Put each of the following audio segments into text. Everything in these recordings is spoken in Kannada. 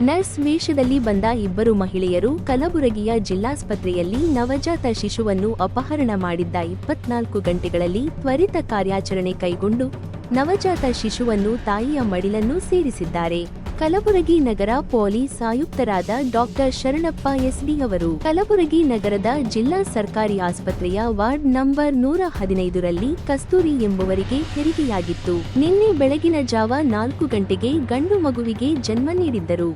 ನರ್ಸ್ ವೇಷದಲ್ಲಿ ಬಂದ ಇಬ್ಬರು ಮಹಿಳೆಯರು ಕಲಬುರಗಿಯ ಜಿಲ್ಲಾಸ್ಪತ್ರೆಯಲ್ಲಿ ನವಜಾತ ಶಿಶುವನ್ನು ಅಪಹರಣ ಮಾಡಿದ್ದ 24 ಗಂಟೆಗಳಲ್ಲಿ ತ್ವರಿತ ಕಾರ್ಯಾಚರಣೆ ಕೈಗೊಂಡು ನವಜಾತ ಶಿಶುವನ್ನು ತಾಯಿಯ ಮಡಿಲನ್ನು ಸೇರಿಸಿದ್ದಾರೆ. ಕಲಬುರಗಿ ನಗರ ಪೊಲೀಸ್ ಆಯುಕ್ತರಾದ ಡಾಕ್ಟರ್ ಶರಣಪ್ಪ ಎಸ್ಡಿ ಅವರು ಕಲಬುರಗಿ ನಗರದ ಜಿಲ್ಲಾ ಸರ್ಕಾರಿ ಆಸ್ಪತ್ರೆಯ ವಾರ್ಡ್ ನಂಬರ್ 115ರಲ್ಲಿ ಕಸ್ತೂರಿ ಎಂಬುವರಿಗೆ ಹೆರಿಗೆಯಾಗಿತ್ತು. ನಿನ್ನೆ ಬೆಳಗಿನ ಜಾವ 4 ಗಂಟೆಗೆ ಗಂಡು ಮಗುವಿಗೆ ಜನ್ಮ ನೀಡಿದ್ದರು.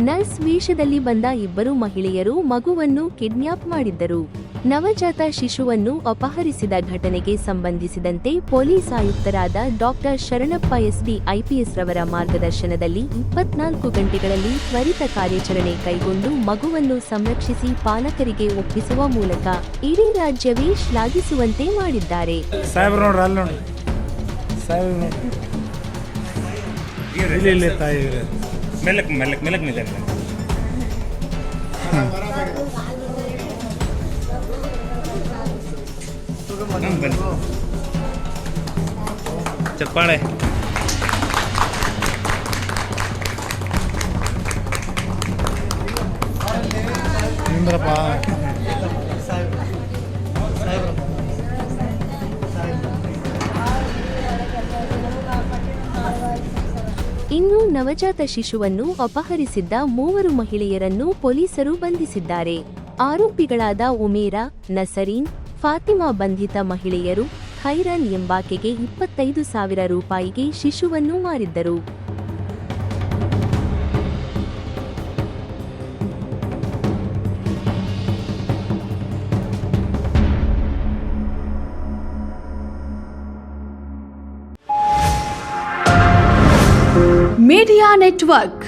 ನರ್ಸ್ ವೇಷದಲ್ಲಿ ಬಂದ ಇಬ್ಬರು ಮಹಿಳೆಯರು ಮಗುವನ್ನು ಕಿಡ್ನ್ಯಾಪ್ ಮಾಡಿದ್ದರು. ನವಜಾತ ಶಿಶುವನ್ನು ಅಪಹರಿಸಿದ ಘಟನೆಗೆ ಸಂಬಂಧಿಸಿದಂತೆ ಪೊಲೀಸ್ ಆಯುಕ್ತರಾದ ಡಾಕ್ಟರ್ ಶರಣಪ್ಪ ಎಸ್ಡಿ ಐಪಿಎಸ್ ರವರ ಮಾರ್ಗದರ್ಶನದಲ್ಲಿ 24 ಗಂಟೆಗಳಲ್ಲಿ ತ್ವರಿತ ಕಾರ್ಯಾಚರಣೆ ಕೈಗೊಂಡು ಮಗುವನ್ನು ಸಂರಕ್ಷಿಸಿ ಪಾಲಕರಿಗೆ ಒಪ್ಪಿಸುವ ಮೂಲಕ ಇಡೀ ರಾಜ್ಯವೇ ಶ್ಲಾಘಿಸುವಂತೆ ಮಾಡಿದ್ದಾರೆ. ಚಪ್ಪಾಳೆ. ಇನ್ನು ನವಜಾತ ಶಿಶುವನ್ನು ಅಪಹರಿಸಿದ್ದ 3 ಮಹಿಳೆಯರನ್ನು ಪೊಲೀಸರು ಬಂಧಿಸಿದ್ದಾರೆ. ಆರೋಪಿಗಳಾದ ಉಮೇರಾ, ನಸರೀನ್, ಫಾತಿಮಾ ಬಂಧಿತ ಮಹಿಳೆಯರು ಖೈರನ್ ಎಂಬಾಕೆಗೆ 25,000 ರೂಪಾಯಿಗೆ ಶಿಶುವನ್ನು ಮಾರಿದ್ದರು. Media network